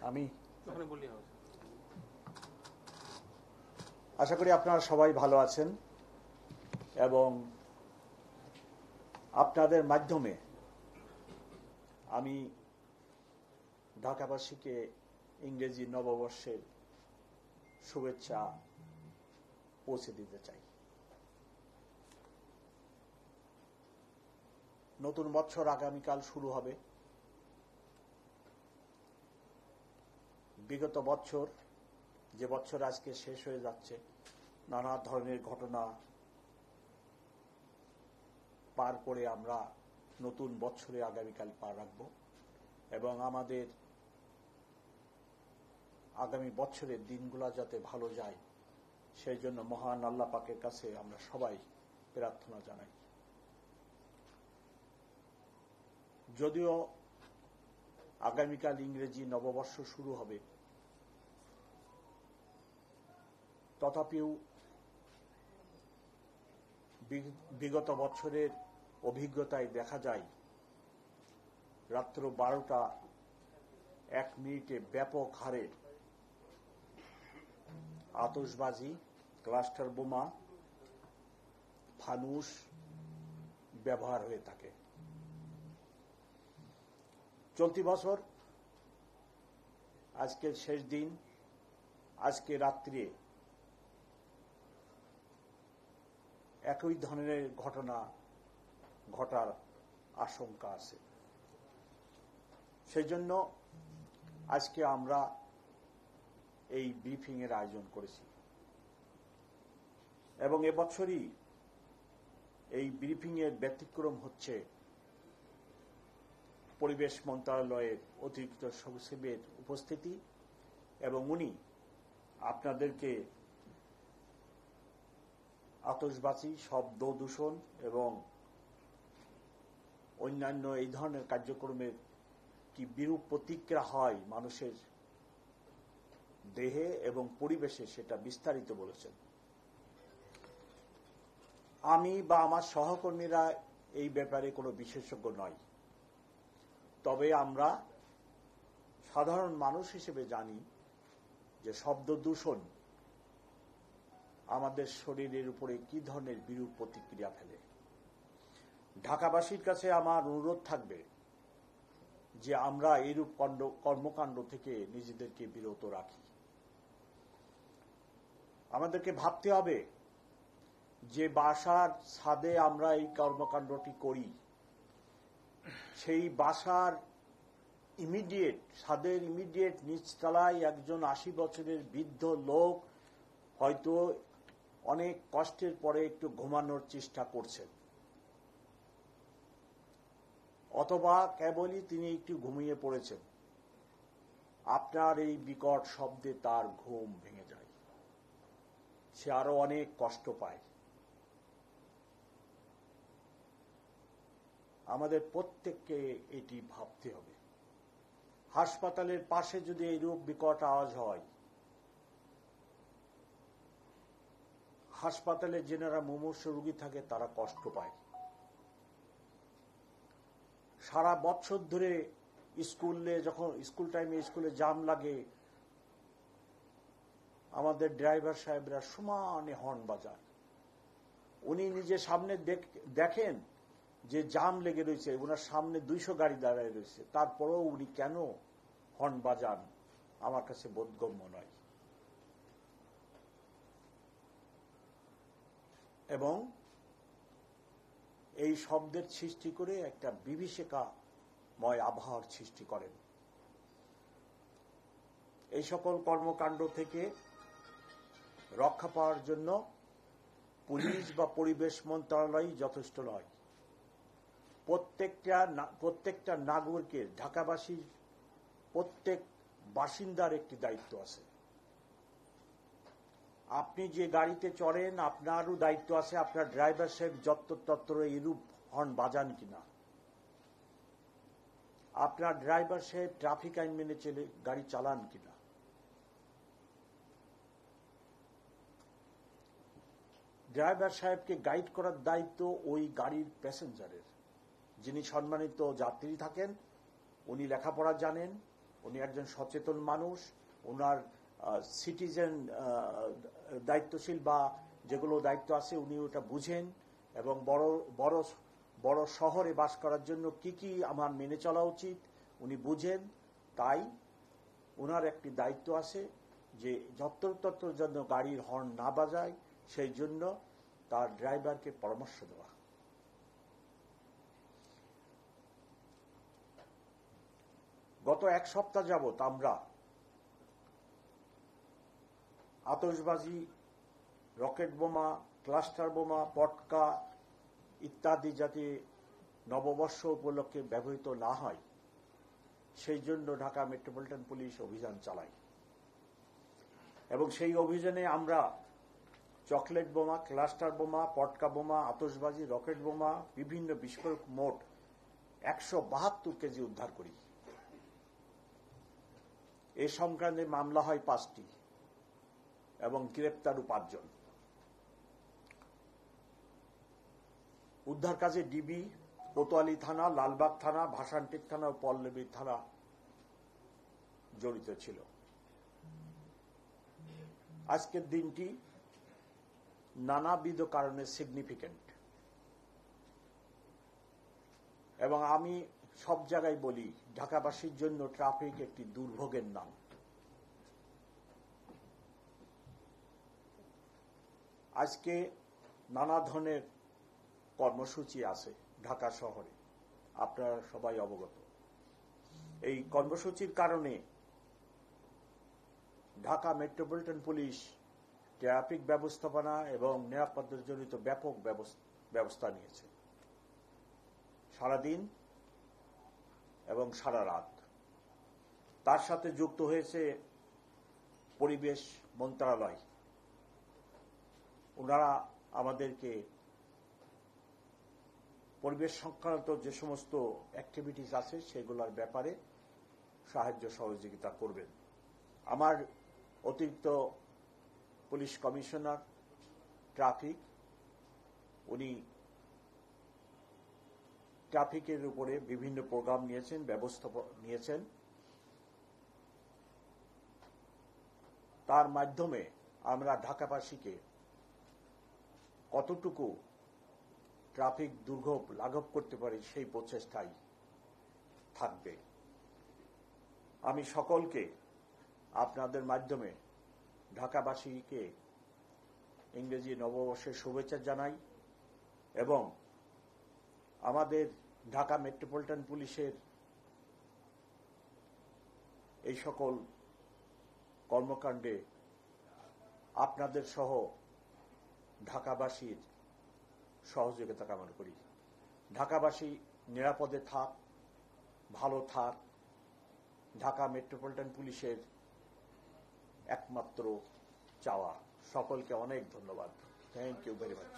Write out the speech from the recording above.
আমি আশা করি আপনারা সবাই ভালো আছেন এবং আপনাদের মাধ্যমে আমি ঢাকাবাসীকে ইংরেজি নববর্ষের শুভেচ্ছা পৌঁছে দিতে চাই। নতুন বছর আগামীকাল শুরু হবে। বিগত বছর, যে বছর আজকে শেষ হয়ে যাচ্ছে, নানা ধরনের ঘটনা পার করে আমরা নতুন বছরে আগামীকাল পা রাখব এবং আমাদের আগামী বছরের দিনগুলো যাতে ভালো যায় সেই জন্য মহান আল্লাহ পাকের কাছে আমরা সবাই প্রার্থনা জানাই। যদিও আগামীকাল ইংরেজি নববর্ষ শুরু হবে, তথাপিও বিগত বছরের অভিজ্ঞতায় দেখা যায় রাত্র 12টা 1 মিনিটে ব্যাপক হারে আতশবাজি, ক্লাস্টার বোমা, ফানুস ব্যবহার হয়ে থাকে। চলতি বছর আজকের শেষ দিন, আজকে রাত্রে একই ধরনের ঘটনা ঘটার আশঙ্কা আছে। সেই জন্য আজকে আমরা এই ব্রিফিং এর আয়োজন করেছি এবং এবছরই এই ব্রিফিং এর ব্যতিক্রম হচ্ছে পরিবেশ মন্ত্রণালয়ের অতিরিক্ত সচিবের উপস্থিতি এবং উনি আপনাদেরকে আতশবাজি, শব্দ দূষণ এবং অন্যান্য এই ধরনের কার্যক্রমের কি বিরূপ প্রতিক্রিয়া হয় মানুষের দেহে এবং পরিবেশে সেটা বিস্তারিত বলেছেন। আমি বা আমার সহকর্মীরা এই ব্যাপারে কোনো বিশেষজ্ঞ নয়, তবে আমরা সাধারণ মানুষ হিসেবে জানি যে শব্দ দূষণ আমাদের শরীরের উপরে কি ধরনের বিরূপ প্রতিক্রিয়া ফেলে। ঢাকাবাসীর কাছে আমার অনুরোধ থাকবে যে আমরা এইরূপ কর্মকাণ্ড থেকে নিজেদেরকে বিরত রাখি। আমাদেরকে ভাবতে হবে যে বাসার ছাদে আমরা এই কর্মকাণ্ডটি করি, সেই বাসার ছাদের ইমিডিয়েট নিচতলায় একজন 80 বছরের বৃদ্ধ লোক হয়তো অনেক কষ্টের পরে একটু ঘুমানোর চেষ্টা করছেন, অথবা কেবলই তিনি একটু ঘুমিয়ে পড়েছেন। আপনার এই বিকট শব্দে তার ঘুম ভেঙে যায়, সে আরো অনেক কষ্ট পায়। আমাদের প্রত্যেককে এটি ভাবতে হবে। হাসপাতালের পাশে যদি এইরূপ বিকট আওয়াজ হয়, হাসপাতালে যেনারা মুমূর্ষ রোগী থাকে তারা কষ্ট পায়। সারা বছর ধরে যখন স্কুল টাইমে স্কুলে জ্যাম লাগে, আমাদের ড্রাইভার সাহেবরা সমানে হর্ন বাজায়। উনি নিজে সামনে দেখেন যে জ্যাম লেগে রয়েছে, ওনার সামনে 200 গাড়ি দাঁড়ায় রয়েছে, তারপরেও উনি কেন হর্ন বাজান আমার কাছে বোধগম্য নয়। এবং এই শব্দের সৃষ্টি করে একটা বিভীষিকাময় আবহাওয়ার সৃষ্টি করেন। এই সকল কর্মকাণ্ড থেকে রক্ষা পাওয়ার জন্য পুলিশ বা পরিবেশ মন্ত্রণালয় যথেষ্ট নয়। প্রত্যেকটা নাগরিকের, ঢাকাবাসীর প্রত্যেক বাসিন্দার একটি দায়িত্ব আছে। আপনি যে গাড়িতে চড়েন আপনারও দায়িত্ব আছে আপনার ড্রাইভার সাহেব যত্র এইরূপ হর্ন বাজান কিনা, আপনার ড্রাইভার সাহেব ট্রাফিক আইন মেনে চলে গাড়ি চালান কিনা। ড্রাইভার সাহেবকে গাইড করার দায়িত্ব ওই গাড়ির প্যাসেঞ্জারের। যিনি সম্মানিত যাত্রী থাকেন, উনি লেখাপড়া জানেন, উনি একজন সচেতন মানুষ, ওনার সিটিজেন দায়িত্বশীল বা যেগুলো দায়িত্ব আছে উনি ওটা বুঝেন, এবং বড় বড় বড় শহরে বাস করার জন্য কি কি আমার মেনে চলা উচিত উনি বুঝেন। তাই ওনার একটি দায়িত্ব আছে যে যত্রতত্র যেন গাড়ির হর্ন না বাজায়, সেই জন্য তার ড্রাইভারকে পরামর্শ দেওয়া। গত এক সপ্তাহ যাবৎ আমরা আতশবাজি, রকেট বোমা, ক্লাস্টার বোমা, পটকা ইত্যাদি যাতে নববর্ষ উপলক্ষে ব্যবহৃত না হয় সেই জন্য ঢাকা মেট্রোপলিটন পুলিশ অভিযান চালায়, এবং সেই অভিযানে আমরা চকলেট বোমা, ক্লাস্টার বোমা, পটকা বোমা, আতশবাজি, রকেট বোমা, বিভিন্ন বিস্ফোরক মোট 172 কেজি উদ্ধার করি। এ সংক্রান্তে মামলা হয় 5টি এবং গ্রেপ্তারও 5 জন। উদ্ধার কাজে ডিবি, কোতোয়ালি থানা, লালবাগ থানা, ভাসানটেক থানা ও পল্লবী থানা জড়িত ছিল। আজকের দিনটি নানাবিধ কারণে সিগনিফিক্যান্ট, এবং আমি সব জায়গায় বলি ঢাকাবাসীর জন্য ট্রাফিক একটি দুর্ভোগের নাম। আজকে নানা ধরনের কর্মসূচি আছে ঢাকা শহরে, আপনারা সবাই অবগত। এই কর্মসূচির কারণে ঢাকা মেট্রোপলিটন পুলিশ ট্রাফিক ব্যবস্থাপনা এবং নিরাপত্তাজনিত ব্যাপক ব্যবস্থা নিয়েছে। সারাদিন এবং সারা রাত। তার সাথে যুক্ত হয়েছে পরিবেশ মন্ত্রণালয়। ওনারা আমাদেরকে পরিবেশ সংক্রান্ত যে সমস্ত অ্যাক্টিভিটিস আছে সেগুলোর ব্যাপারে সাহায্য সহযোগিতা করবেন। আমার অতিরিক্ত পুলিশ কমিশনার ট্রাফিক, উনি ট্রাফিকের উপরে বিভিন্ন প্রোগ্রাম নিয়েছেন, ব্যবস্থা নিয়েছেন। তার মাধ্যমে আমরা ঢাকাবাসীকে কতটুকু ট্রাফিক দুর্ভোগ লাঘব করতে পারি সেই প্রচেষ্টাই থাকবে। আমি সকলকে আপনাদের মাধ্যমে ঢাকাবাসীকে ইংরেজি নববর্ষের শুভেচ্ছা জানাই, এবং আমাদের ঢাকা মেট্রোপলিটন পুলিশের এই সকল কর্মকাণ্ডে আপনাদের সহ ঢাকাবাসীর সহযোগিতা কামনা করি। ঢাকাবাসী নিরাপদে থাক, ভালো থাক, ঢাকা মেট্রোপলিটন পুলিশের একমাত্র চাওয়া। সকলকে অনেক ধন্যবাদ। Thank you very much.